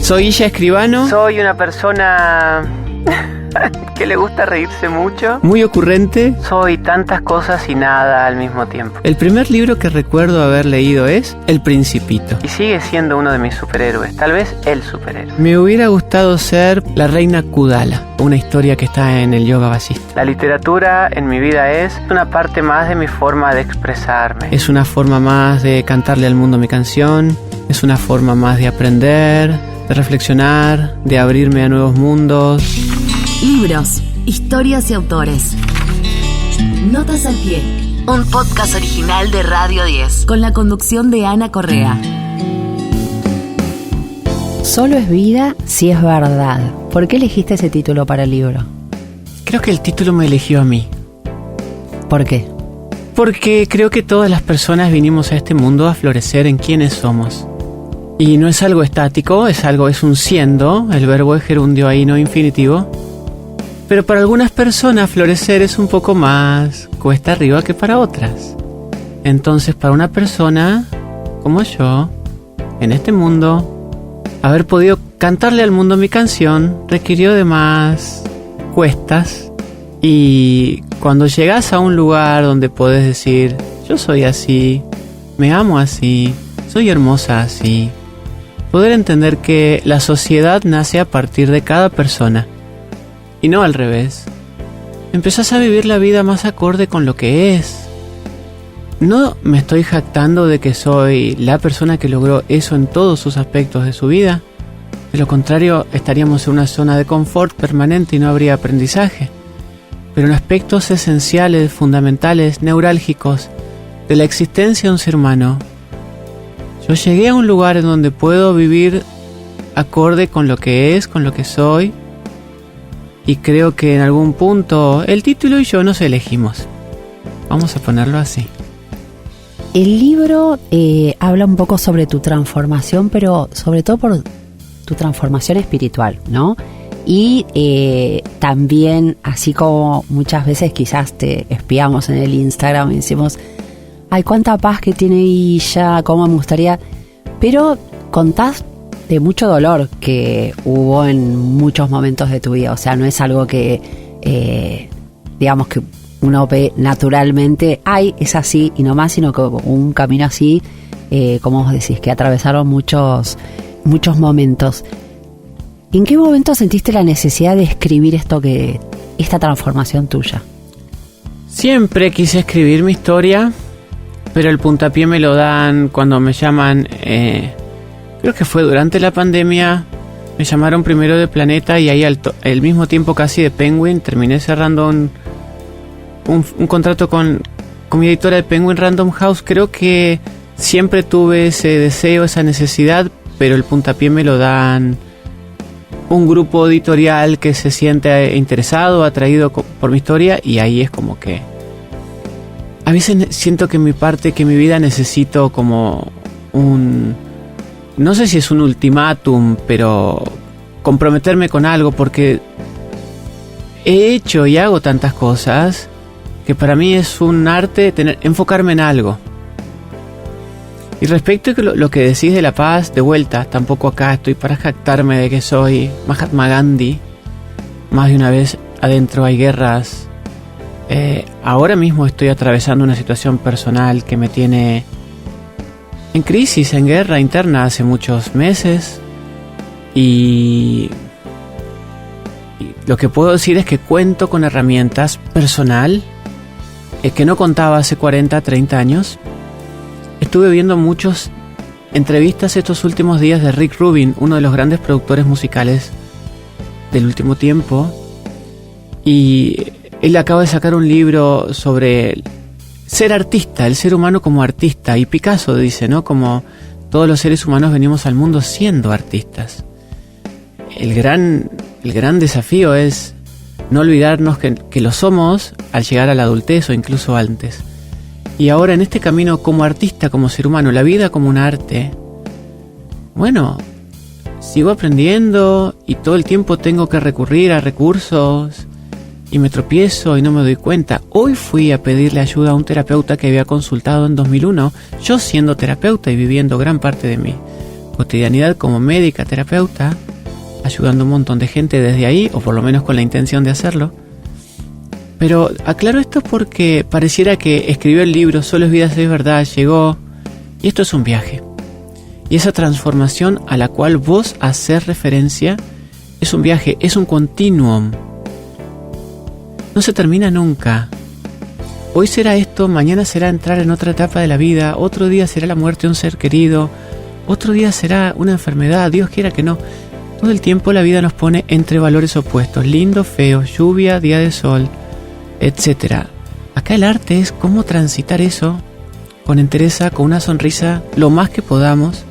Soy Illa Escribano. Soy una persona que le gusta reírse mucho. Muy ocurrente. Soy tantas cosas y nada al mismo tiempo. El primer libro que recuerdo haber leído es El Principito. Y sigue siendo uno de mis superhéroes, tal vez el superhéroe. Me hubiera gustado ser la reina Kudala, una historia que está en el yoga vasista. La literatura en mi vida es una parte más de mi forma de expresarme. Es una forma más de cantarle al mundo mi canción. Es una forma más de aprender, de reflexionar, de abrirme a nuevos mundos. Libros, historias y autores. Notas al pie. Un podcast original de Radio 10 con la conducción de Ana Correa. Solo es vida si es verdad. ¿Por qué elegiste ese título para el libro? Creo que el título me eligió a mí. ¿Por qué? Porque creo que todas las personas vinimos a este mundo a florecer en quienes somos. Y no es algo estático, es un siendo, el verbo es gerundio ahí no infinitivo. Pero para algunas personas florecer es un poco más cuesta arriba que para otras. Entonces para una persona como yo, en este mundo, haber podido cantarle al mundo mi canción requirió de más cuestas. Y cuando llegas a un lugar donde podés decir, yo soy así, me amo así, soy hermosa así, poder entender que la sociedad nace a partir de cada persona y no al revés. Empezás a vivir la vida más acorde con lo que es. No me estoy jactando de que soy la persona que logró eso en todos sus aspectos de su vida. De lo contrario, estaríamos en una zona de confort permanente y no habría aprendizaje. Pero en aspectos esenciales, fundamentales, neurálgicos de la existencia de un ser humano, yo llegué a un lugar en donde puedo vivir acorde con lo que es, con lo que soy. Y creo que en algún punto el título y yo nos elegimos. Vamos a ponerlo así. El libro habla un poco sobre tu transformación, pero sobre todo por tu transformación espiritual, ¿no? Y también, así como muchas veces quizás te espiamos en el Instagram y decimos, ay, cuánta paz que tiene ella, cómo me gustaría. Pero contás de mucho dolor que hubo en muchos momentos de tu vida. O sea, no es algo que, digamos, que uno ve naturalmente, ay, es así y no más, sino que un camino así, como vos decís, que atravesaron muchos momentos. ¿En qué momento sentiste la necesidad de escribir esta transformación tuya? Siempre quise escribir mi historia, pero el puntapié me lo dan cuando me llaman, creo que fue durante la pandemia, me llamaron primero de Planeta y ahí al mismo tiempo casi de Penguin. Terminé cerrando un contrato con mi editora de Penguin Random House. Creo que siempre tuve ese deseo, esa necesidad, pero el puntapié me lo dan un grupo editorial que se siente interesado, atraído por mi historia, y ahí es como que a veces siento que que mi vida necesito como no sé si es un ultimátum, pero comprometerme con algo, porque he hecho y hago tantas cosas que para mí es un arte enfocarme en algo. Y respecto a lo que decís de la paz, de vuelta, tampoco acá estoy para jactarme de que soy Mahatma Gandhi. Más de una vez adentro hay guerras. Ahora mismo estoy atravesando una situación personal que me tiene en crisis, en guerra interna hace muchos meses. Y lo que puedo decir es que cuento con herramientas personal que no contaba hace 40, 30 años. Estuve viendo muchas entrevistas estos últimos días de Rick Rubin, uno de los grandes productores musicales del último tiempo. Y él acaba de sacar un libro sobre ser artista, el ser humano como artista. Y Picasso dice, ¿no? Como todos los seres humanos venimos al mundo siendo artistas. El gran desafío es no olvidarnos que lo somos al llegar a la adultez o incluso antes. Y ahora en este camino como artista, como ser humano, la vida como un arte, bueno, sigo aprendiendo y todo el tiempo tengo que recurrir a recursos y me tropiezo y no me doy cuenta. Hoy fui a pedirle ayuda a un terapeuta que había consultado en 2001, yo siendo terapeuta y viviendo gran parte de mi cotidianidad como médica, terapeuta, ayudando a un montón de gente desde ahí, o por lo menos con la intención de hacerlo. Pero aclaro esto porque pareciera que escribió el libro Solo es vida, es verdad, llegó, y esto es un viaje. Y esa transformación a la cual vos hacés referencia es un viaje, es un continuum. No se termina nunca. Hoy será esto, mañana será entrar en otra etapa de la vida, otro día será la muerte de un ser querido, otro día será una enfermedad, Dios quiera que no. Todo el tiempo la vida nos pone entre valores opuestos, lindo, feo, lluvia, día de sol, etc. Acá el arte es cómo transitar eso con entereza, con una sonrisa, lo más que podamos,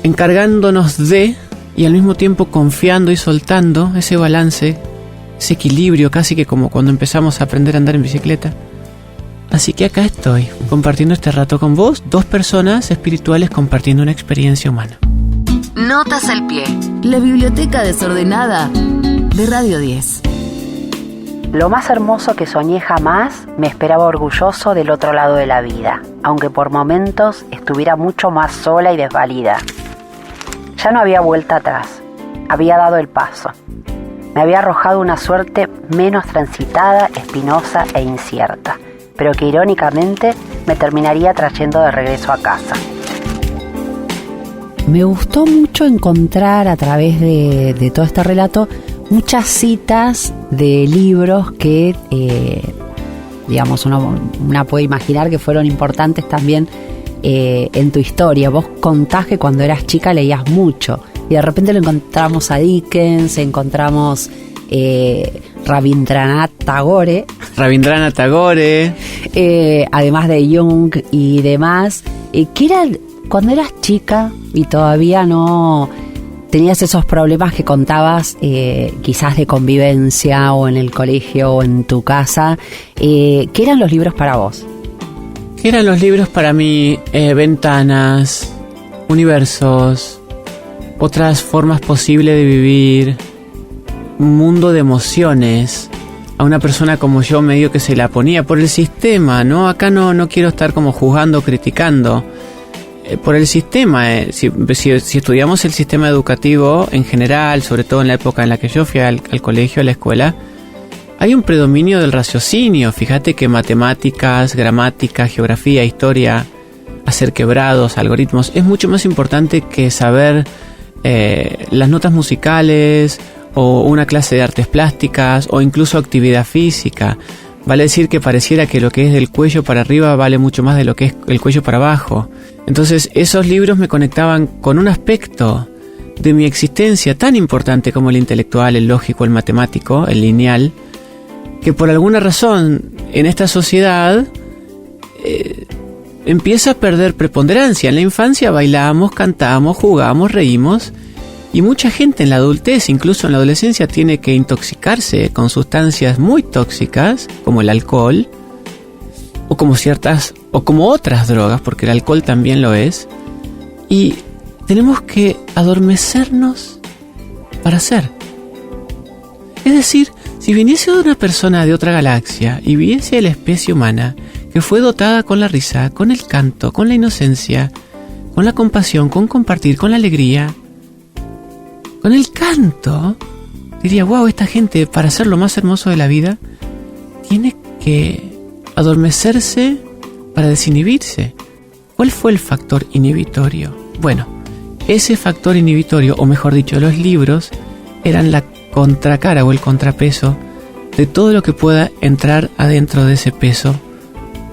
encargándonos de y al mismo tiempo confiando y soltando ese balance, ese equilibrio, casi que como cuando empezamos a aprender a andar en bicicleta. Así que acá estoy, compartiendo este rato con vos, dos personas espirituales compartiendo una experiencia humana. Notas al pie, la biblioteca desordenada de Radio 10. Lo más hermoso que soñé jamás me esperaba orgulloso del otro lado de la vida, aunque por momentos estuviera mucho más sola y desvalida. Ya no había vuelta atrás, había dado el paso. Me había arrojado una suerte menos transitada, espinosa e incierta, pero que irónicamente me terminaría trayendo de regreso a casa. Me gustó mucho encontrar a través de todo este relato muchas citas de libros que, digamos, una puede imaginar que fueron importantes también en tu historia. Vos contás que cuando eras chica leías mucho y de repente lo encontramos a Dickens, encontramos Rabindranath Tagore, además de Jung y demás, que eran cuando eras chica y todavía no tenías esos problemas que contabas, quizás de convivencia o en el colegio o en tu casa. ¿Qué eran los libros para vos? ¿Qué eran los libros para mí? Ventanas, universos, otras formas posibles de vivir, un mundo de emociones. A una persona como yo medio que se la ponía por el sistema, ¿no? Acá no quiero estar como juzgando, criticando. Por el sistema, si estudiamos el sistema educativo en general, sobre todo en la época en la que yo fui al colegio, a la escuela, hay un predominio del raciocinio. Fíjate que matemáticas, gramática, geografía, historia, hacer quebrados, algoritmos, es mucho más importante que saber las notas musicales o una clase de artes plásticas o incluso actividad física. Vale decir que pareciera que lo que es del cuello para arriba vale mucho más de lo que es el cuello para abajo. Entonces esos libros me conectaban con un aspecto de mi existencia tan importante como el intelectual, el lógico, el matemático, el lineal, que por alguna razón en esta sociedad empieza a perder preponderancia. En la infancia bailábamos, cantábamos, jugábamos, reímos, y mucha gente en la adultez, incluso en la adolescencia, tiene que intoxicarse con sustancias muy tóxicas, como el alcohol, o como otras drogas, porque el alcohol también lo es, y tenemos que adormecernos para ser. Es decir, si viniese una persona de otra galaxia y viese a la especie humana que fue dotada con la risa, con el canto, con la inocencia, con la compasión, con compartir, con la alegría, con el canto, diría, wow, esta gente, para ser lo más hermoso de la vida, tiene que adormecerse para desinhibirse. ¿Cuál fue el factor inhibitorio? Bueno, ese factor inhibitorio, o mejor dicho, los libros, eran la contracara o el contrapeso de todo lo que pueda entrar adentro de ese peso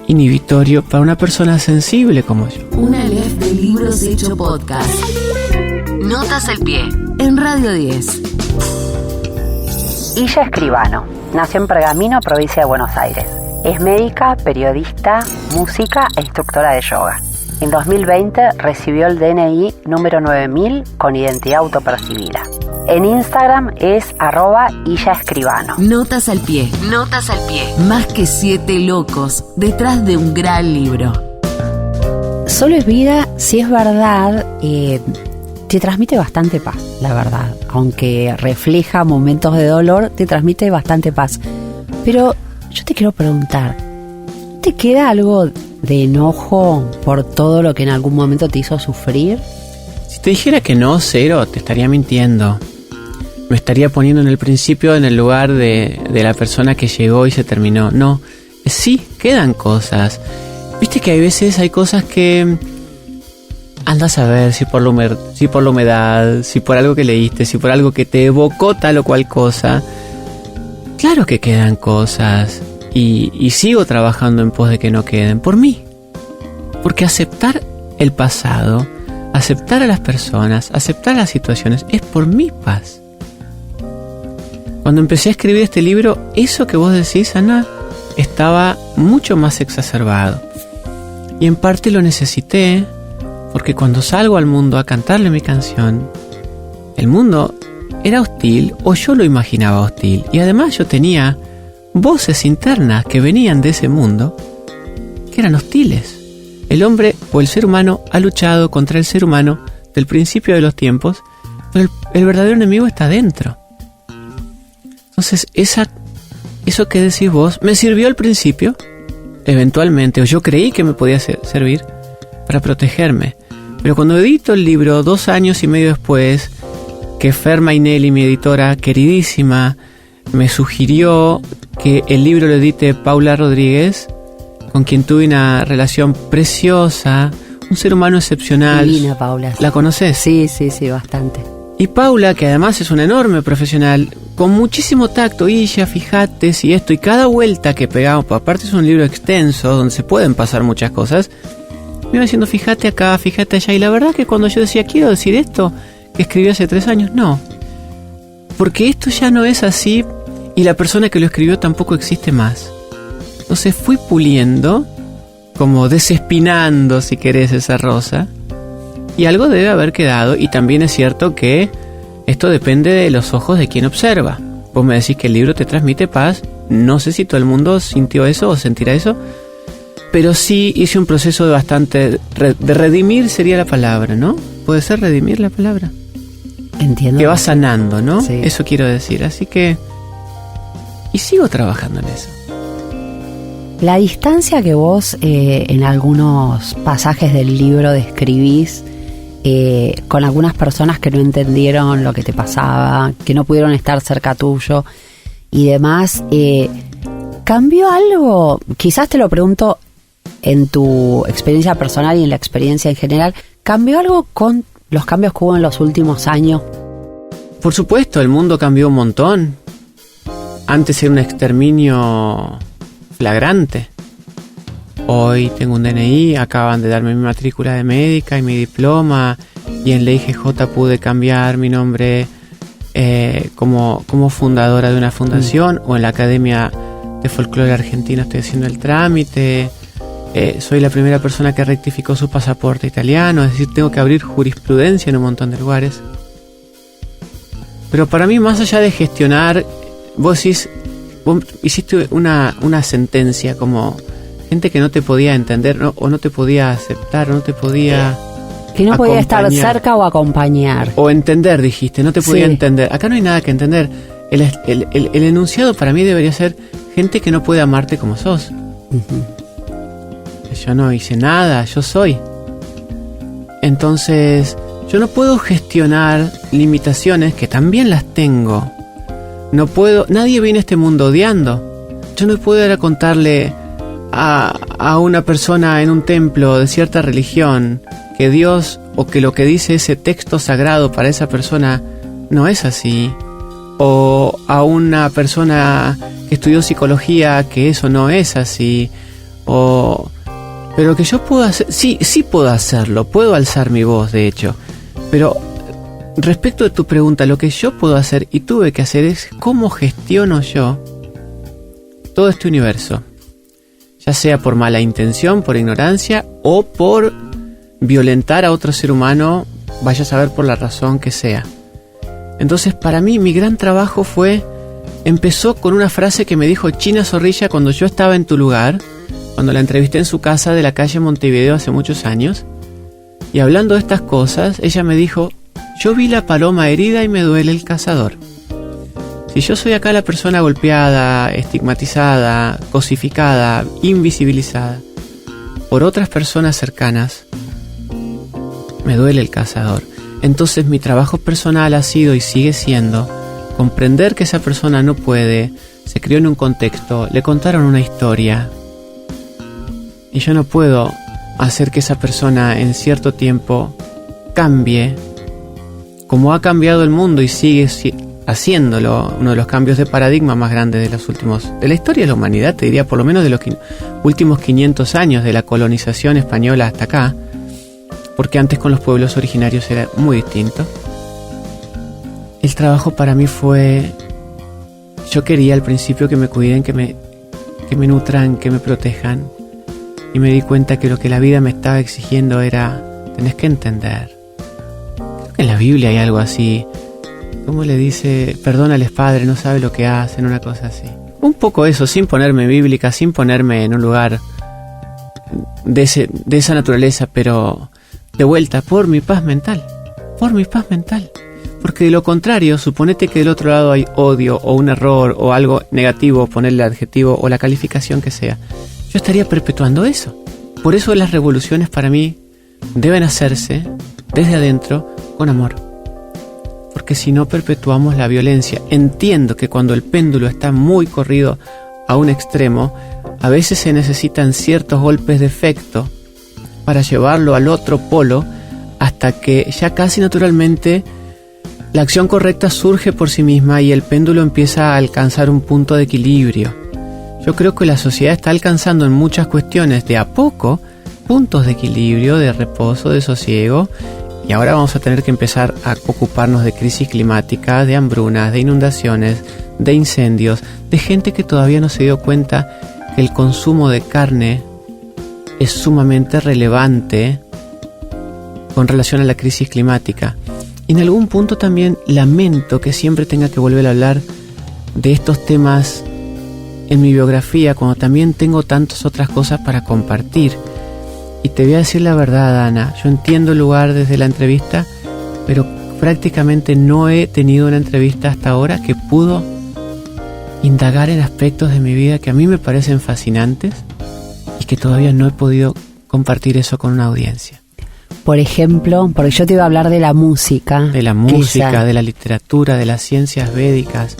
inhibitorio para una persona sensible como yo. Una Aleph de Libros Hecho Podcast. Notas al pie, en Radio 10. Illa Escribano nació en Pergamino, provincia de Buenos Aires. Es médica, periodista, música e instructora de yoga. En 2020 recibió el DNI número 9000 con identidad autopercibida. En Instagram es @illaescribano. Notas al pie, notas al pie. Más que 7 locos detrás de un gran libro. Solo es vida, si es verdad, te transmite bastante paz, la verdad. Aunque refleja momentos de dolor, te transmite bastante paz. Pero yo te quiero preguntar, ¿te queda algo de enojo por todo lo que en algún momento te hizo sufrir? te dijera que no, cero, te estaría mintiendo. Me estaría poniendo en el principio en el lugar de la persona que llegó y se terminó. No, sí, quedan cosas. Viste que hay veces hay cosas que andas a ver si por la humedad, si por algo que leíste, si por algo que te evocó tal o cual cosa. Claro que quedan cosas y sigo trabajando en pos de que no queden, por mí. Porque aceptar el pasado, aceptar a las personas, aceptar las situaciones, es por mi paz. Cuando empecé a escribir este libro, eso que vos decís, Ana, estaba mucho más exacerbado. Y en parte lo necesité, porque cuando salgo al mundo a cantarle mi canción, el mundo era hostil o yo lo imaginaba hostil. Y además yo tenía voces internas que venían de ese mundo que eran hostiles. El hombre o el ser humano ha luchado contra el ser humano del principio de los tiempos, pero el verdadero enemigo está dentro. Entonces eso que decís vos me sirvió al principio, eventualmente, o yo creí que me podía servir para protegerme. Pero cuando edito el libro 2 años y medio después, que Fer Mainelli, mi editora queridísima, me sugirió que el libro lo edite Paula Rodríguez, con quien tuve una relación preciosa, un ser humano excepcional. Divina, Paula. ¿La conoces? Sí, bastante. Y Paula, que además es una enorme profesional, con muchísimo tacto, y ya fíjate si esto, y cada vuelta que pegamos, aparte es un libro extenso, donde se pueden pasar muchas cosas, me iba diciendo fíjate acá, fíjate allá, y la verdad que cuando yo decía quiero decir esto, que escribí hace 3 años, no. Porque esto ya no es así, y la persona que lo escribió tampoco existe más. Entonces fui puliendo, como desespinando, si querés, esa rosa, y algo debe haber quedado, y también es cierto que esto depende de los ojos de quien observa. Vos me decís que el libro te transmite paz, no sé si todo el mundo sintió eso o sentirá eso, pero sí hice un proceso de bastante, de redimir sería la palabra, ¿no? ¿Puede ser redimir la palabra? Entiendo. Que va sanando, ¿no? Sí. Eso quiero decir, así que... Y sigo trabajando en eso. La distancia que vos en algunos pasajes del libro describís con algunas personas que no entendieron lo que te pasaba, que no pudieron estar cerca tuyo y demás, ¿cambió algo? Quizás te lo pregunto en tu experiencia personal y en la experiencia en general, ¿cambió algo con los cambios que hubo en los últimos años? Por supuesto, el mundo cambió un montón. Antes era un exterminio flagrante. Hoy tengo un DNI, acaban de darme mi matrícula de médica y mi diploma, y en la IGJ pude cambiar mi nombre como fundadora de una fundación, o en la Academia de Folclore Argentino estoy haciendo el trámite. Soy la primera persona que rectificó su pasaporte italiano, es decir, tengo que abrir jurisprudencia en un montón de lugares. Pero para mí, más allá de gestionar, vos hiciste una sentencia como gente que no te podía entender, ¿no? O no te podía aceptar, o no te podía... Que no podía estar cerca o acompañar. O entender, dijiste, no te podía entender. Acá no hay nada que entender. El enunciado para mí debería ser gente que no puede amarte como sos. Yo no hice nada, yo soy. Entonces, yo no puedo gestionar limitaciones que también las tengo. No puedo, nadie viene a este mundo odiando. Yo no puedo ir a contarle a una persona en un templo de cierta religión que Dios o que lo que dice ese texto sagrado para esa persona no es así. O a una persona que estudió psicología que eso no es así. Pero lo que yo puedo hacer, sí puedo hacerlo, puedo alzar mi voz, de hecho. Pero respecto de tu pregunta, lo que yo puedo hacer y tuve que hacer es cómo gestiono yo todo este universo. Ya sea por mala intención, por ignorancia o por violentar a otro ser humano, vaya a saber por la razón que sea. Entonces, para mí, mi gran trabajo empezó con una frase que me dijo China Zorrilla cuando yo estaba en tu lugar, cuando la entrevisté en su casa de la calle Montevideo hace muchos años. Y hablando de estas cosas, ella me dijo: yo vi la paloma herida y me duele el cazador. Si yo soy acá la persona golpeada, estigmatizada, cosificada, invisibilizada por otras personas cercanas, me duele el cazador. Entonces mi trabajo personal ha sido y sigue siendo comprender que esa persona no puede, se crió en un contexto, le contaron una historia y yo no puedo hacer que esa persona en cierto tiempo cambie como ha cambiado el mundo y sigue haciéndolo, uno de los cambios de paradigma más grandes de la historia de la humanidad, te diría por lo menos de los últimos 500 años de la colonización española hasta acá, porque antes con los pueblos originarios era muy distinto. El trabajo para mí fue, yo quería al principio que me cuiden, que me nutran, que me protejan, y me di cuenta que lo que la vida me estaba exigiendo era, tenés que entender. Creo que en la Biblia hay algo así, ¿cómo le dice? Perdónales, Padre, no sabe lo que hacen, una cosa así. Un poco eso, sin ponerme bíblica, sin ponerme en un lugar de esa naturaleza, pero de vuelta, por mi paz mental. Porque de lo contrario, suponete que del otro lado hay odio o un error o algo negativo, ponerle adjetivo o la calificación que sea. Yo estaría perpetuando eso. Por eso las revoluciones para mí deben hacerse desde adentro con amor. Porque si no perpetuamos la violencia. Entiendo que cuando el péndulo está muy corrido a un extremo, a veces se necesitan ciertos golpes de efecto para llevarlo al otro polo hasta que ya casi naturalmente la acción correcta surge por sí misma y el péndulo empieza a alcanzar un punto de equilibrio. Yo creo que la sociedad está alcanzando en muchas cuestiones de a poco puntos de equilibrio, de reposo, de sosiego, y ahora vamos a tener que empezar a ocuparnos de crisis climática, de hambrunas, de inundaciones, de incendios, de gente que todavía no se dio cuenta que el consumo de carne es sumamente relevante con relación a la crisis climática. Y en algún punto también lamento que siempre tenga que volver a hablar de estos temas en mi biografía, cuando también tengo tantas otras cosas para compartir. Y te voy a decir la verdad, Ana, yo entiendo el lugar desde la entrevista, pero prácticamente no he tenido una entrevista hasta ahora que pudo indagar en aspectos de mi vida que a mí me parecen fascinantes y que todavía no he podido compartir eso con una audiencia. Por ejemplo, porque yo te iba a hablar de la música. De la música, de la literatura, de las ciencias védicas,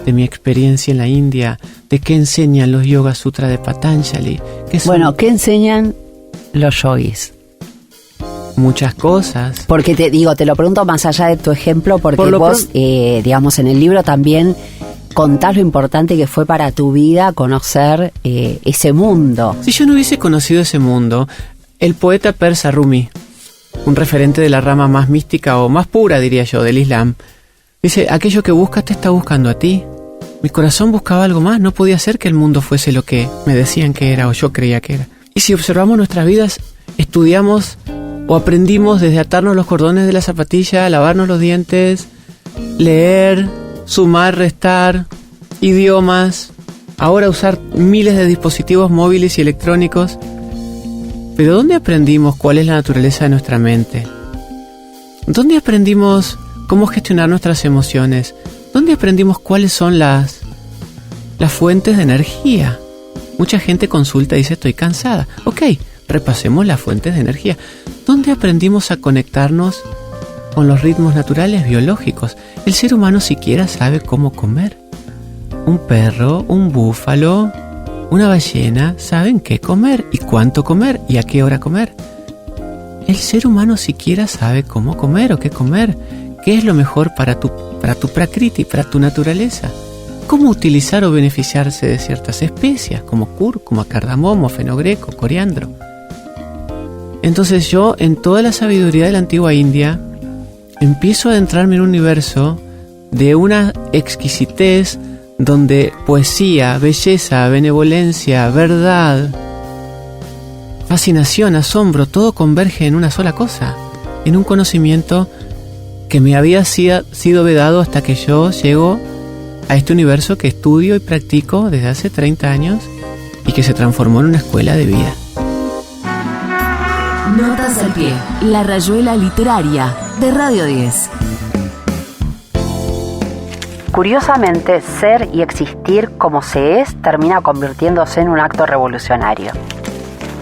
de mi experiencia en la India, de qué enseñan los Yoga Sutra de Patanjali. Bueno, ¿qué enseñan los yogis? Muchas cosas. Porque te lo pregunto más allá de tu ejemplo, porque vos, digamos, en el libro también contás lo importante que fue para tu vida conocer ese mundo. Si yo no hubiese conocido ese mundo, el poeta persa Rumi, un referente de la rama más mística o más pura, diría yo, del Islam, dice, aquello que buscas te está buscando a ti. Mi corazón buscaba algo más, no podía ser que el mundo fuese lo que me decían que era o yo creía que era. Y si observamos nuestras vidas, estudiamos o aprendimos desde atarnos los cordones de la zapatilla, lavarnos los dientes, leer, sumar, restar, idiomas, ahora usar miles de dispositivos móviles y electrónicos. Pero ¿dónde aprendimos cuál es la naturaleza de nuestra mente? ¿Dónde aprendimos cómo gestionar nuestras emociones? ¿Dónde aprendimos cuáles son las fuentes de energía? Mucha gente consulta y dice, estoy cansada. Ok, repasemos las fuentes de energía. ¿Dónde aprendimos a conectarnos con los ritmos naturales biológicos? El ser humano siquiera sabe cómo comer. Un perro, un búfalo, una ballena saben qué comer y cuánto comer y a qué hora comer. El ser humano siquiera sabe cómo comer o qué comer. ¿Qué es lo mejor para tu prakriti, para tu naturaleza? ¿Cómo utilizar o beneficiarse de ciertas especias como cúrcuma, cardamomo, fenogreco, coriandro? Entonces yo, en toda la sabiduría de la antigua India, empiezo a adentrarme en un universo de una exquisitez donde poesía, belleza, benevolencia, verdad, fascinación, asombro, todo converge en una sola cosa, en un conocimiento que me había sido vedado hasta que yo llego a este universo que estudio y practico desde hace 30 años y que se transformó en una escuela de vida. Notas al pie, la rayuela literaria de Radio 10. Curiosamente, ser y existir como se es termina convirtiéndose en un acto revolucionario.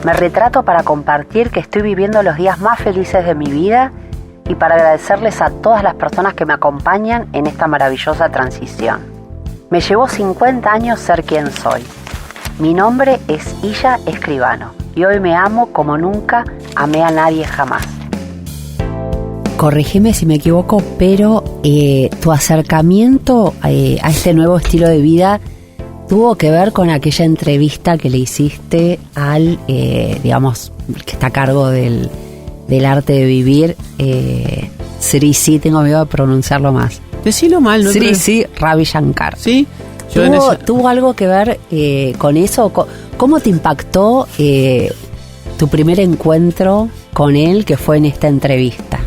Me retrato para compartir que estoy viviendo los días más felices de mi vida y para agradecerles a todas las personas que me acompañan en esta maravillosa transición. Me llevó 50 años ser quien soy. Mi nombre es Illa Escribano y hoy me amo como nunca amé a nadie jamás. Corrígeme si me equivoco, pero tu acercamiento a este nuevo estilo de vida tuvo que ver con aquella entrevista que le hiciste al, digamos, que está a cargo del arte de vivir, Sri, tengo miedo de pronunciarlo más. Decilo mal, ¿no? Sri Ravi Shankar. Sí. ¿Tuvo algo que ver con eso? ¿Cómo te impactó tu primer encuentro con él, que fue en esta entrevista?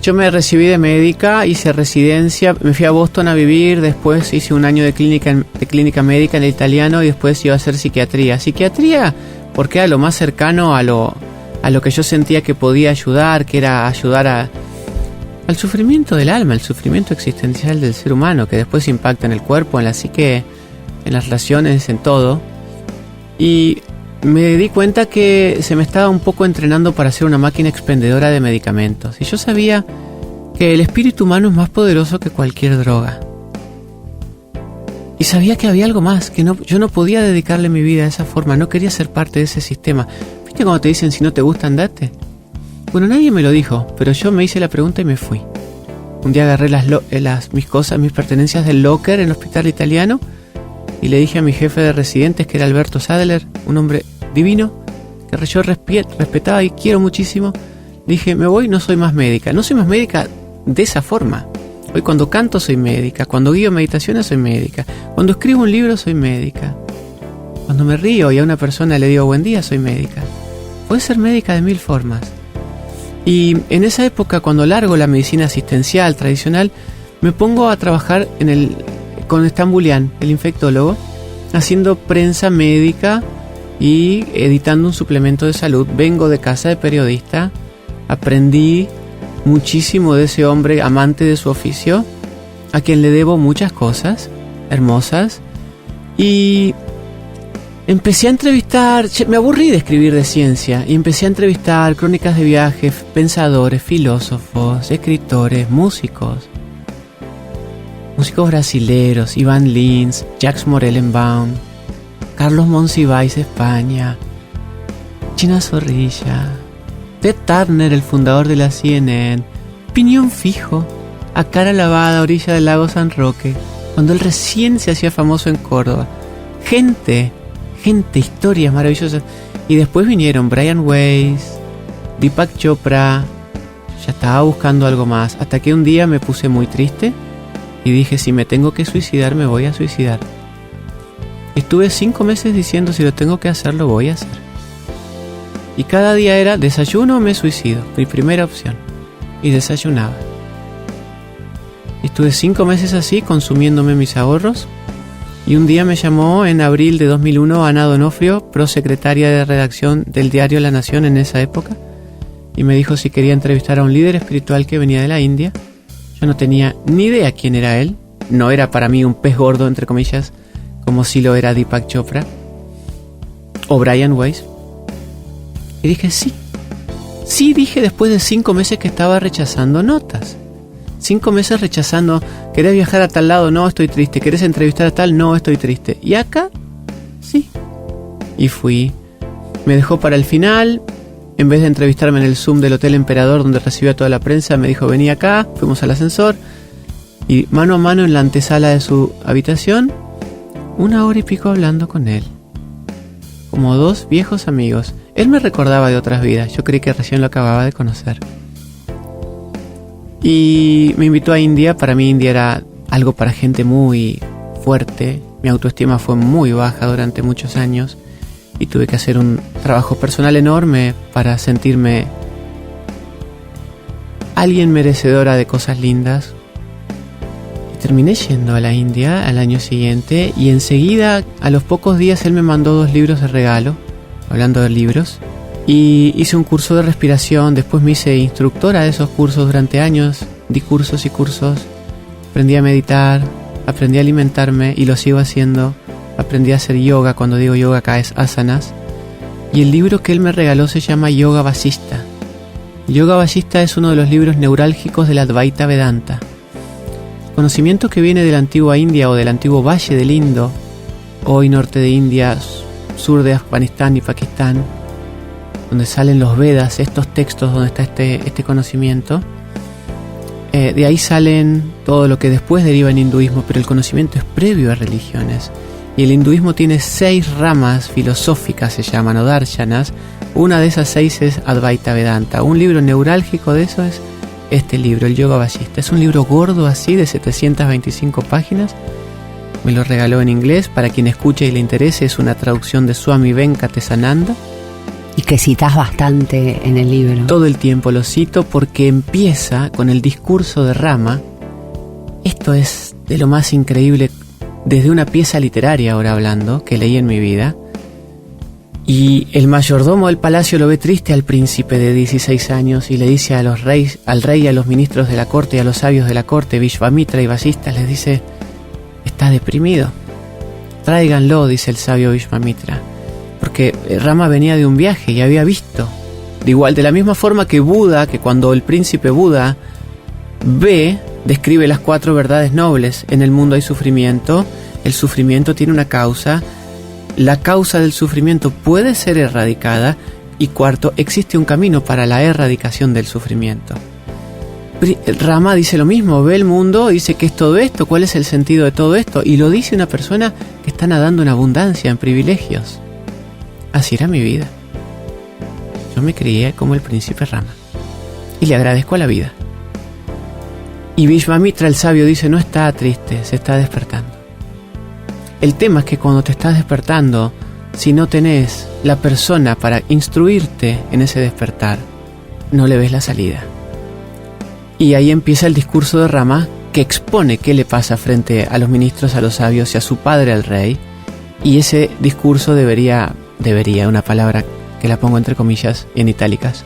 Yo me recibí de médica, hice residencia, me fui a Boston a vivir, después hice un año de clínica médica en el italiano y después iba a hacer psiquiatría. Psiquiatría porque era lo más cercano a lo que yo sentía que podía ayudar, que era ayudar al sufrimiento del alma, el sufrimiento existencial del ser humano, que después impacta en el cuerpo, en la psique, en las relaciones, en todo. Y me di cuenta que se me estaba un poco entrenando para ser una máquina expendedora de medicamentos. Y yo sabía que el espíritu humano es más poderoso que cualquier droga. Y sabía que había algo más, que yo no podía dedicarle mi vida de esa forma, no quería ser parte de ese sistema. ¿Viste cuando te dicen si no te gusta andate? Bueno, nadie me lo dijo, pero yo me hice la pregunta y me fui. Un día agarré mis cosas, mis pertenencias del locker en el hospital italiano y le dije a mi jefe de residentes, que era Alberto Sadler, un hombre divino, que yo respetaba y quiero muchísimo. Dije, me voy, no soy más médica. No soy más médica de esa forma. Hoy cuando canto soy médica, cuando guío meditaciones soy médica, cuando escribo un libro soy médica, cuando me río y a una persona le digo buen día soy médica. Puedes ser médica de 1000 formas. Y en esa época, cuando largo la medicina asistencial tradicional, me pongo a trabajar con Stambulian, el infectólogo, haciendo prensa médica y editando un suplemento de salud. Vengo de casa de periodista, aprendí muchísimo de ese hombre amante de su oficio, a quien le debo muchas cosas hermosas, y empecé a entrevistar. Me aburrí de escribir de ciencia y empecé a entrevistar crónicas de viajes, pensadores, filósofos, escritores, músicos brasileros, Ivan Lins, Jacques Morellenbaum, Carlos Monsiváis, España, China Zorrilla, Ted Turner, el fundador de la CNN, Piñón Fijo, a cara lavada a orilla del lago San Roque, cuando él recién se hacía famoso en Córdoba. Gente, historias maravillosas. Y después vinieron Brian Weiss, Deepak Chopra. Ya estaba buscando algo más, hasta que un día me puse muy triste y dije, si me tengo que suicidar, me voy a suicidar. Estuve 5 meses diciendo, si lo tengo que hacer, lo voy a hacer. Y cada día era, desayuno o me suicido, mi primera opción. Y desayunaba. Estuve 5 meses así, consumiéndome mis ahorros. Y un día me llamó en abril de 2001 Ana Donofrio, prosecretaria de redacción del diario La Nación en esa época, y me dijo si quería entrevistar a un líder espiritual que venía de la India. Yo no tenía ni idea quién era él. No era para mí un pez gordo, entre comillas, como si lo era Deepak Chopra o Brian Weiss. Y dije sí. Sí, dije después de 5 meses que estaba rechazando notas. 5 meses rechazando. ¿Querés viajar a tal lado? No, estoy triste. ¿Querés entrevistar a tal? No, estoy triste. ¿Y acá? Sí. Y fui. Me dejó para el final. En vez de entrevistarme en el Zoom del Hotel Emperador, donde recibió a toda la prensa, me dijo, vení acá. Fuimos al ascensor. Y mano a mano en la antesala de su habitación, 1 hora y pico hablando con él. Como 2 viejos amigos. Él me recordaba de otras vidas. Yo creí que recién lo acababa de conocer. Y me invitó a India. Para mí India era algo para gente muy fuerte. Mi autoestima fue muy baja durante muchos años. Y tuve que hacer un trabajo personal enorme para sentirme alguien merecedora de cosas lindas. Y terminé yendo a la India al año siguiente. Y enseguida, a los pocos días, él me mandó 2 libros de regalo. Hablando de libros. Y hice un curso de respiración. Después me hice instructora de esos cursos durante años. Di cursos y cursos. Aprendí a meditar. Aprendí a alimentarme y lo sigo haciendo. Aprendí a hacer yoga. Cuando digo yoga acá es asanas. Y el libro que él me regaló se llama Yoga Vasista. El Yoga Vajista es uno de los libros neurálgicos del Advaita Vedanta. Conocimiento que viene de la antigua India o del antiguo Valle del Indo, hoy norte de India, sur de Afganistán y Pakistán, donde salen los Vedas, estos textos donde está este conocimiento. De ahí salen todo lo que después deriva en hinduismo, pero el conocimiento es previo a religiones. Y el hinduismo tiene 6 ramas filosóficas, se llaman, o darshanas. Una de esas 6 es Advaita Vedanta. Un libro neurálgico de eso es este libro, el Yoga Vajista. Es un libro gordo así, de 725 páginas. Me lo regaló en inglés. Para quien escuche y le interese, es una traducción de Swami Venkatesananda. Y que citas bastante en el libro. Todo el tiempo lo cito porque empieza con el discurso de Rama. Esto es de lo más increíble, desde una pieza literaria ahora hablando, que leí en mi vida. Y el mayordomo del palacio lo ve triste al príncipe de 16 años y le dice al rey y a los ministros de la corte y a los sabios de la corte, Vishvamitra y Vasistas, les dice: está deprimido. Tráiganlo, dice el sabio Vishvamitra. Porque Rama venía de un viaje y había visto. De la misma forma que Buda, que cuando el príncipe Buda describe las 4 verdades nobles. En el mundo hay sufrimiento, el sufrimiento tiene una causa, la causa del sufrimiento puede ser erradicada, y 4, existe un camino para la erradicación del sufrimiento. Rama dice lo mismo, ve el mundo, dice: ¿qué es todo esto? ¿Cuál es el sentido de todo esto? Y lo dice una persona que está nadando en abundancia, en privilegios. Así era mi vida. Yo me crié como el príncipe Rama y le agradezco a la vida. Y Vishvamitra, el sabio, dice: no está triste, se está despertando. El tema es que cuando te estás despertando, si no tenés la persona para instruirte en ese despertar, no le ves la salida. Y ahí empieza el discurso de Rama, que expone qué le pasa frente a los ministros, a los sabios y a su padre, al rey. Y ese discurso debería, una palabra que la pongo entre comillas y en itálicas,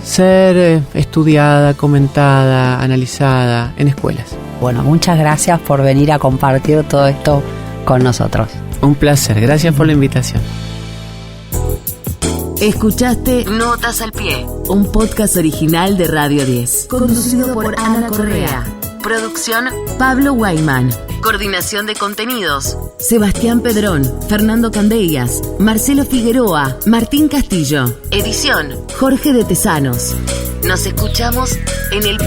ser estudiada, comentada, analizada en escuelas. Bueno, muchas gracias por venir a compartir todo esto con nosotros. Un placer, gracias por la invitación. Escuchaste Notas al Pie, un podcast original de Radio 10, conducido por Ana Correa. Producción Pablo Guayman. Coordinación de contenidos Sebastián Pedrón, Fernando Candellas, Marcelo Figueroa, Martín Castillo. Edición Jorge de Tesanos. Nos escuchamos en el